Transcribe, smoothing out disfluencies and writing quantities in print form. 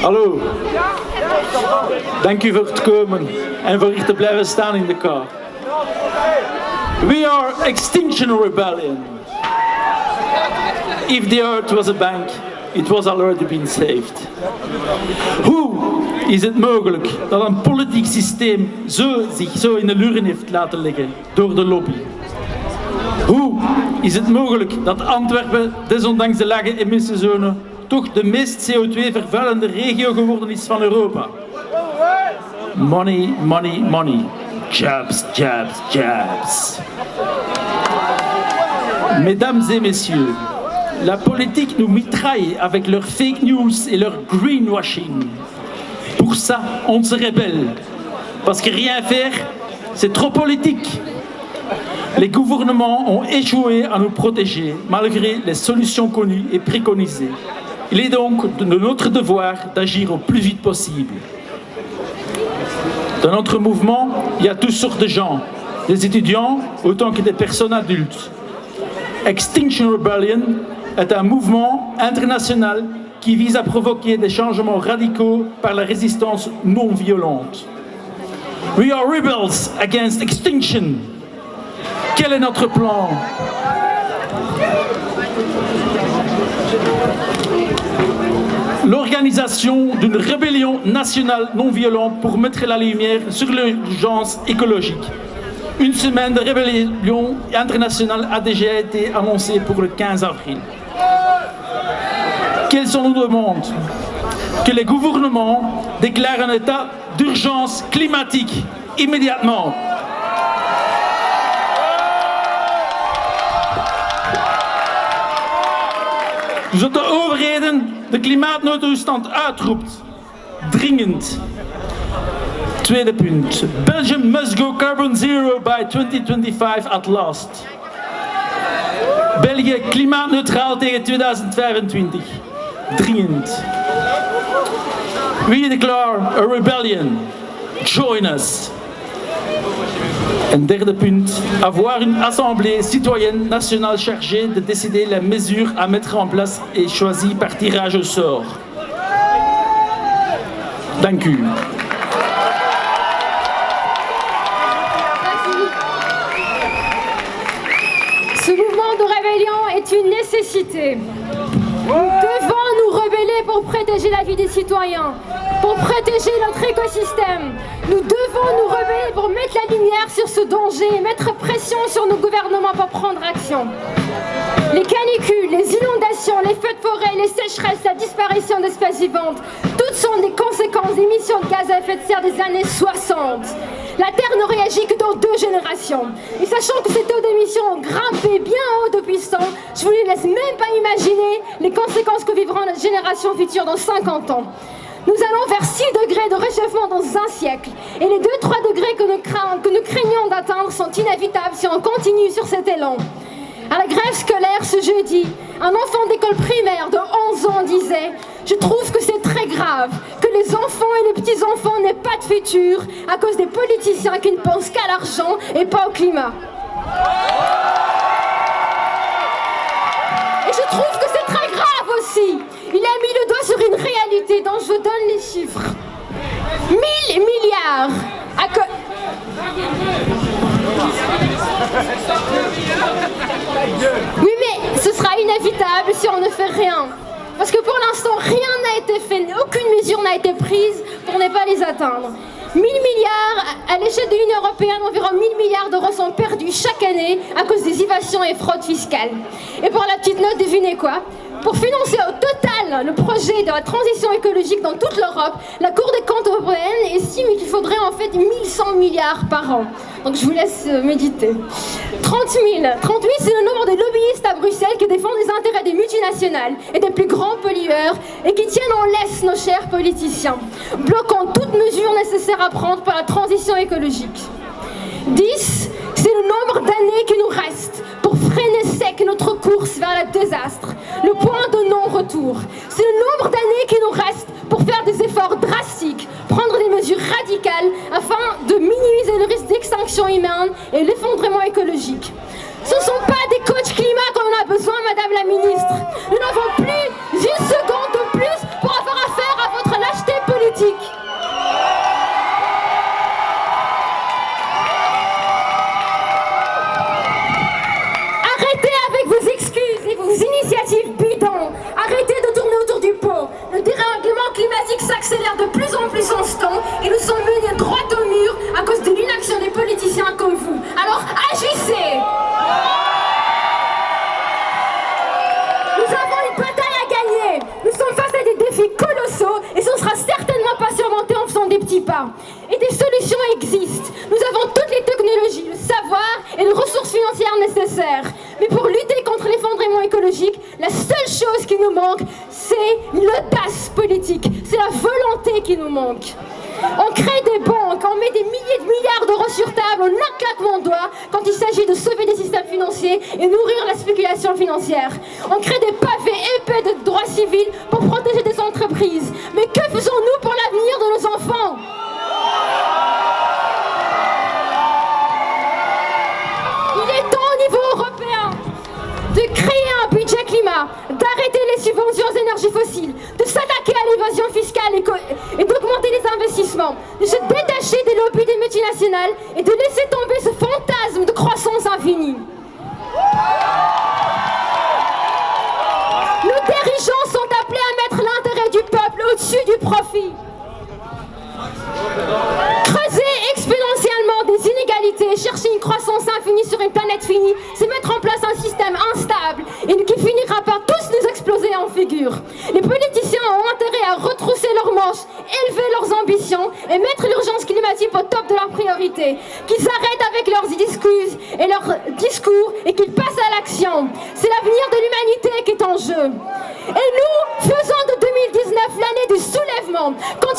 Hallo. Dank u voor het komen en voor hier te blijven staan in de car. We are Extinction Rebellion. If the earth was a bank, it was already been saved. Hoe is het mogelijk dat een politiek systeem zich zo in de luren heeft laten liggen door de lobby? Hoe is het mogelijk dat Antwerpen, desondanks de lage emissiezone, toch de meest CO2-vervuilende regio geworden is van Europa? Money, money, money. Jobs, jobs, jobs. Mesdames et messieurs, la politique nous mitraille avec leurs fake news et leur greenwashing. Pour ça, on se rébelle. Parce que rien faire, c'est trop politique. Les gouvernements ont échoué à nous protéger malgré les solutions connues et préconisées. Il est donc de notre devoir d'agir au plus vite possible. Dans notre mouvement, il y a toutes sortes de gens, des étudiants autant que des personnes adultes. Extinction Rebellion est un mouvement international qui vise à provoquer des changements radicaux par la résistance non violente. We are rebels against extinction. Quel est notre plan? L'organisation d'une rébellion nationale non violente pour mettre la lumière sur l'urgence écologique. Une semaine de rébellion internationale a déjà été annoncée pour le 15 avril. Quelles sont nos demandes? Que les gouvernements déclarent un état d'urgence climatique immédiatement. Zodat de overheden de klimaatnoodtoestand uitroept. Dringend. Tweede punt. Belgium must go carbon zero by 2025 at last. België klimaatneutraal tegen 2025. Dringend. We declare a rebellion. Join us. En derde punt, avoir une assemblée citoyenne nationale chargée de décider les mesures à mettre en place et choisies par tirage au sort. Dank u. Ce mouvement de rébellion est une nécessité. Nous devons nous rebeller pour protéger la vie des citoyens, pour protéger notre écosystème. Nous devons nous rebeller pour mettre la lumière sur ce danger et mettre pression sur nos gouvernements pour prendre action. Les canicules, les inondations, les feux de forêt, les sécheresses, la disparition d'espèces vivantes, toutes sont des conséquences d'émissions de gaz à effet de serre des années 60. La Terre ne réagit que dans 2 générations. Et sachant que ces taux d'émissions ont grimpé bien haut depuis ce temps, je vous laisse même pas imaginer les conséquences que vivront les générations futures dans 50 ans. Nous allons vers 6 degrés de réchauffement dans un siècle. Et les 2-3 degrés que nous craignons d'atteindre sont inévitables si on continue sur cet élan. À la grève scolaire ce jeudi, un enfant d'école primaire de 11 ans disait « Je trouve que c'est très grave que les enfants et les petits-enfants n'aient pas de futur à cause des politiciens qui ne pensent qu'à l'argent et pas au climat. » Et je trouve que c'est très grave aussi. Il a mis le doigt sur une réalité dont je vous donne les chiffres. 1000 milliards Oui, mais ce sera inévitable si on ne fait rien. Parce que pour l'instant, rien n'a été fait, aucune mesure n'a été prise pour ne pas les atteindre. 1000 milliards, à l'échelle de l'Union européenne, environ 1000 milliards d'euros sont perdus chaque année à cause des évasions et fraudes fiscales. Et pour la petite note, devinez quoi? Pour financer au total le projet de la transition écologique dans toute l'Europe, la Cour des comptes européenne estime qu'il faudrait en fait 1100 milliards par an. Donc je vous laisse méditer. 30 000, c'est le nombre de lobbyistes à Bruxelles qui défendent les intérêts des multinationales et des plus grands pollueurs et qui tiennent en laisse nos chers politiciens, bloquant toute mesure nécessaire à prendre pour la transition écologique. 10, c'est le nombre d'années qui nous restent pour freiner sec notre course vers le désastre, le point de non-retour. C'est le nombre d'années qui nous restent pour faire des efforts drastiques, prendre des mesures radicales afin de minimiser le risque d'extinction humaine et l'effondrement écologique. Ce ne sont pas des coachs climat qu'on en a besoin, Madame la Ministre. Nous n'avons plus une seconde de plus pour avoir affaire à votre lâcheté pas. Et des solutions existent. Nous avons toutes les technologies, le savoir et les ressources financières nécessaires. Mais pour lutter contre l'effondrement écologique, la seule chose qui nous manque, c'est l'audace politique. C'est la volonté qui nous manque. On crée des banques, on met des milliers de milliards d'euros sur table en un claquement de doigts quand il s'agit de sauver des systèmes financiers et nourrir la spéculation financière. On crée des pavés épais de droits civils pour protéger des entreprises. Mais que faisons-nous pour l'avenir de nos enfants ? Il est temps au niveau européen de créer un budget climat, d'arrêter les subventions aux énergies fossiles, de s'attaquer à l'évasion fiscale et d'augmenter les investissements, de se détacher des lobbies des multinationales et de laisser tomber ce fantasme de croissance infinie. Nos dirigeants sont appelés à mettre l'intérêt du peuple au-dessus du profit. Creuser exponentiellement des inégalités, chercher une croissance infinie sur une planète finie, c'est mettre en place un système instable et qui finira par tous nous exploser en figure. Les politiciens ont intérêt à retrousser leurs manches, élever leurs ambitions et mettre l'urgence climatique au top de leurs priorités. Qu'ils arrêtent avec leurs discours et qu'ils passent à l'action. C'est l'avenir de l'humanité qui est en jeu. Et nous faisons de 2019 l'année du soulèvement. Quand